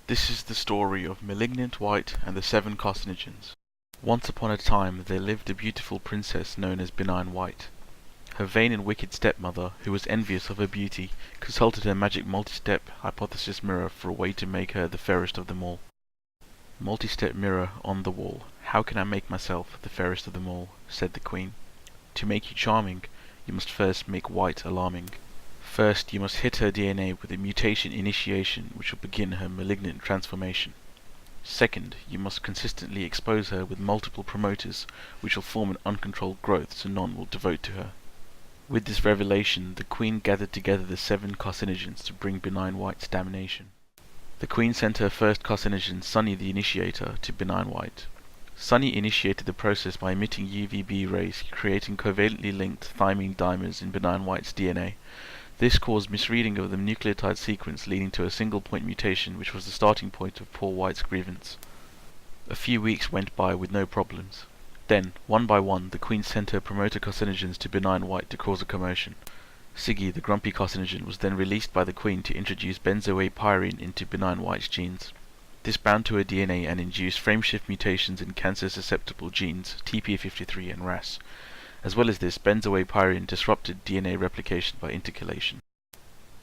This is the story of Malignant White and the 7 Carcinogens. Once upon a time there lived a beautiful princess known as Benign White. Her vain and wicked stepmother, who was envious of her beauty, consulted her magic multi-step hypothesis mirror for a way to make her the fairest of them all. "Multi-step mirror on the wall, how can I make myself the fairest of them all?" said the queen. "To make you charming, you must first make White alarming. First, you must hit her DNA with a mutation initiation which will begin her malignant transformation. Second, you must consistently expose her with multiple promoters which will form an uncontrolled growth so none will devote to her." With this revelation, the queen gathered together the 7 carcinogens to bring Benign White's damnation. The queen sent her first carcinogen, Sunny the Initiator, to Benign White. Sunny initiated the process by emitting UVB rays, creating covalently linked thymine dimers in Benign White's DNA. This caused misreading of the nucleotide sequence, leading to a single-point mutation, which was the starting point of poor White's grievance. A few weeks went by with no problems. Then, one by one, the queen sent her promoter carcinogens to Benign White to cause a commotion. Siggy, the grumpy carcinogen, was then released by the queen to introduce benzoate into Benign White's genes. This bound to her DNA and induced frameshift mutations in cancer-susceptible genes, TP53 and RAS. As well as this, benzoate disrupted DNA replication by intercalation.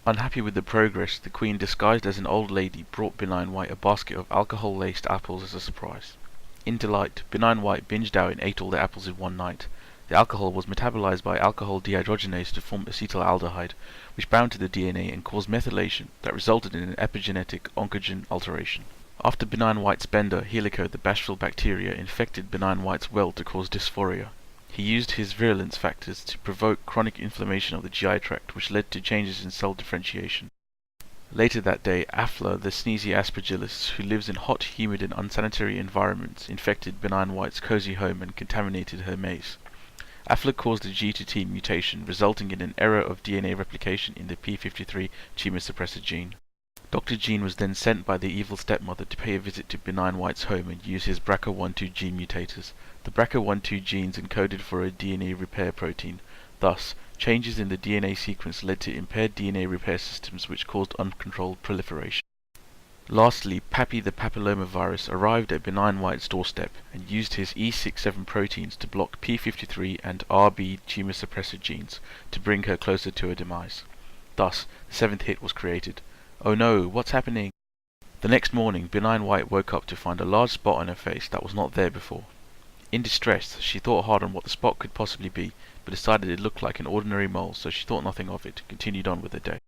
Unhappy with the progress, the queen, disguised as an old lady, brought Benign White a basket of alcohol-laced apples as a surprise. In delight, Benign White binged out and ate all the apples in one night. The alcohol was metabolized by alcohol dehydrogenase to form acetaldehyde, which bound to the DNA and caused methylation that resulted in an epigenetic oncogen alteration. After Benign White's bender, Helico, the bashful bacteria, infected Benign White's well to cause dysphoria. He used his virulence factors to provoke chronic inflammation of the GI tract, which led to changes in cell differentiation. Later that day, Afla, the sneezy aspergillus, who lives in hot, humid and unsanitary environments, infected Benign White's cozy home and contaminated her maze. Afla caused a G to T mutation, resulting in an error of DNA replication in the p53 tumor suppressor gene. Dr. Gene was then sent by the evil stepmother to pay a visit to Benign White's home and use his BRCA12 gene mutators. The BRCA12 genes encoded for a DNA repair protein. Thus, changes in the DNA sequence led to impaired DNA repair systems which caused uncontrolled proliferation. Lastly, Pappy the papillomavirus arrived at Benign White's doorstep and used his E67 proteins to block p53 and RB tumor suppressor genes to bring her closer to her demise. Thus, the 7th hit was created. Oh no, what's happening? The next morning, Benign White woke up to find a large spot on her face that was not there before. In distress, she thought hard on what the spot could possibly be, but decided it looked like an ordinary mole, so she thought nothing of it and continued on with her day.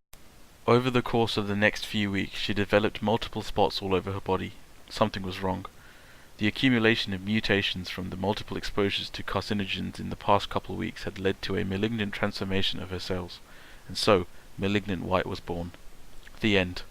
Over the course of the next few weeks, she developed multiple spots all over her body. Something was wrong. The accumulation of mutations from the multiple exposures to carcinogens in the past couple of weeks had led to a malignant transformation of her cells, and so Malignant White was born. The end.